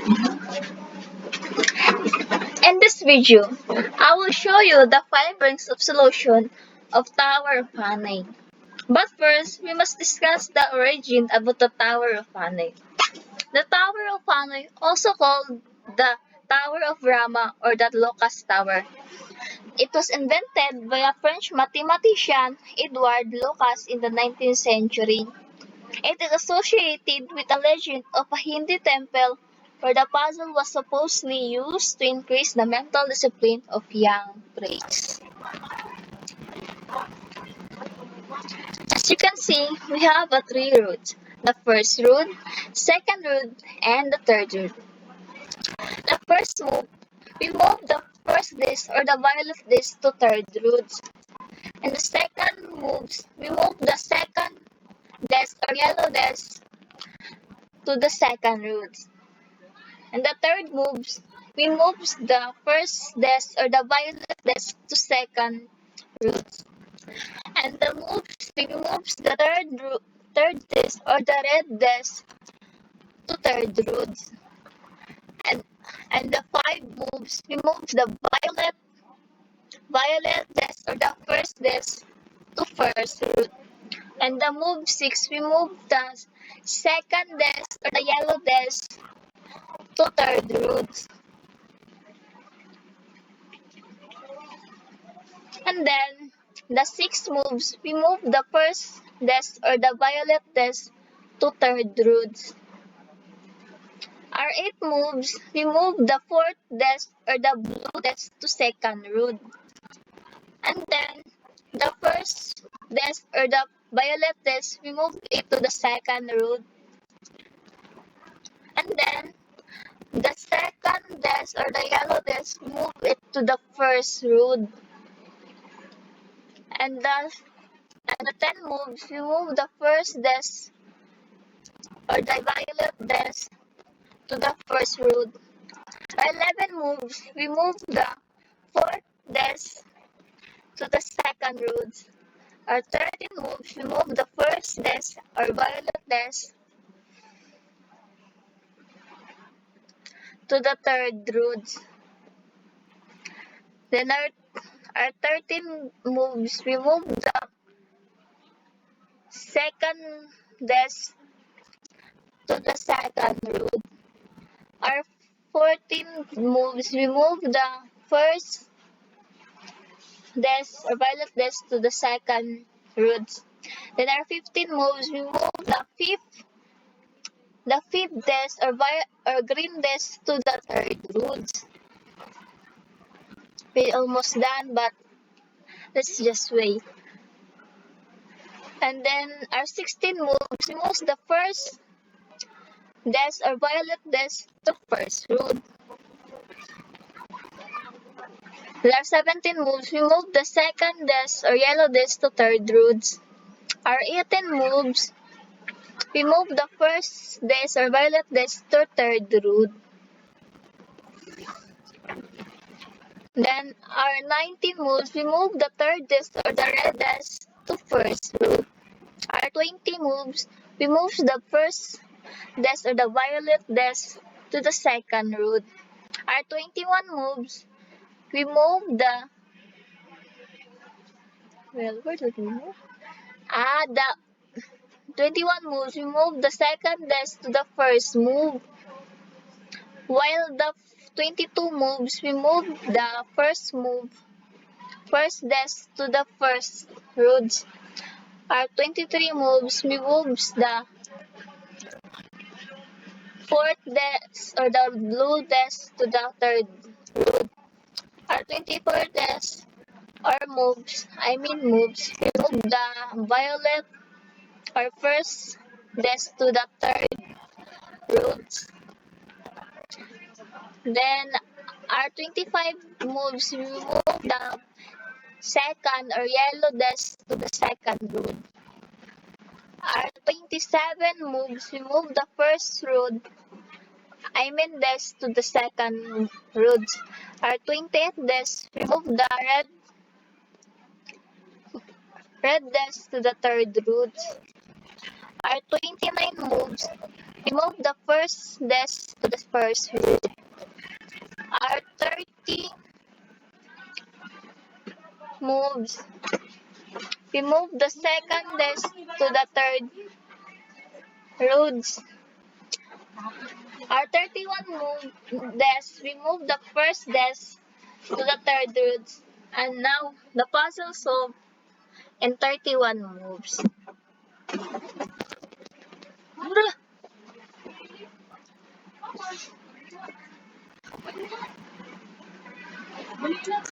In this video, I will show you the 5 rings of solution of Tower of Hanoi. But first, we must discuss the origin about the Tower of Hanoi. The Tower of Hanoi, also called the Tower of Rama or the Locust Tower. It was invented by a French mathematician, Edouard Lucas, in the 19th century. It is associated with a legend of a Hindu temple where the puzzle was supposedly used to increase the mental discipline of young priests. As you can see, we have a 3 routes. The first route, second route, and the third route. The first move, we move the first disc or the violet disc to third route. And the second moves, we move the second disc or yellow disc to the second route. And the third moves, we move the first disc or the violet disc to second route. And the moves, we move the third disc or the red disc to third route. And the 5 moves, we move the violet disc or the first disc to first route. And the move 6, we move the second disc or the yellow disc to third route. And then the 6 moves, we move the first disc or the violet disc to third route. Our 8 moves, we move the fourth disc or the blue disc to second route. And then the first disc or the violet disc, we move it to the second route. And then the second disc or the yellow disc, move it to the first route. And the 10 moves, we move the first disc or the violet disc to the first route. Our 11 moves, we move the fourth disc to the second route. Our 13 moves, we move the first disc or violet disc to the third route. Then our 13 moves, we move the second disc to the second route. Our 14 moves, we move the first disc or violet disc to the second route. Then our 15 moves, we move the fifth disc or green disc to the third route. We're almost done, but let's just wait. And then our 16 moves, we move the first disc or violet disc to first route. With our 17 moves, we move the second disc or yellow disc to third route. Our 18 moves, we move the first disc or violet disc to third route. Then our 19 moves, we move the third disc or the red disc to first route. Our 20 moves, we move the first disc or the violet disc to the second route. Our 21 moves, we move where did we move? The 21 moves, we move the second disc to the first move. While the 22 moves, we move the first disc to the first route. Our 23 moves, we move the fourth disc or the blue disc to the third route. Our 24 disc or moves, we move the violet or first disc to the third route. Then our 25 moves, we move the second or yellow disc to the second route. Our 27 moves, we move the first route, disc to the second route. Our 28th disc, we move the red disc to the third route. Our 29 moves, We move the first desk to the first room. Our 30 moves. We move the second desk to the third roads. Our 31 desks, we move the first desk to the third roads. And now, the puzzle solved in 31 moves.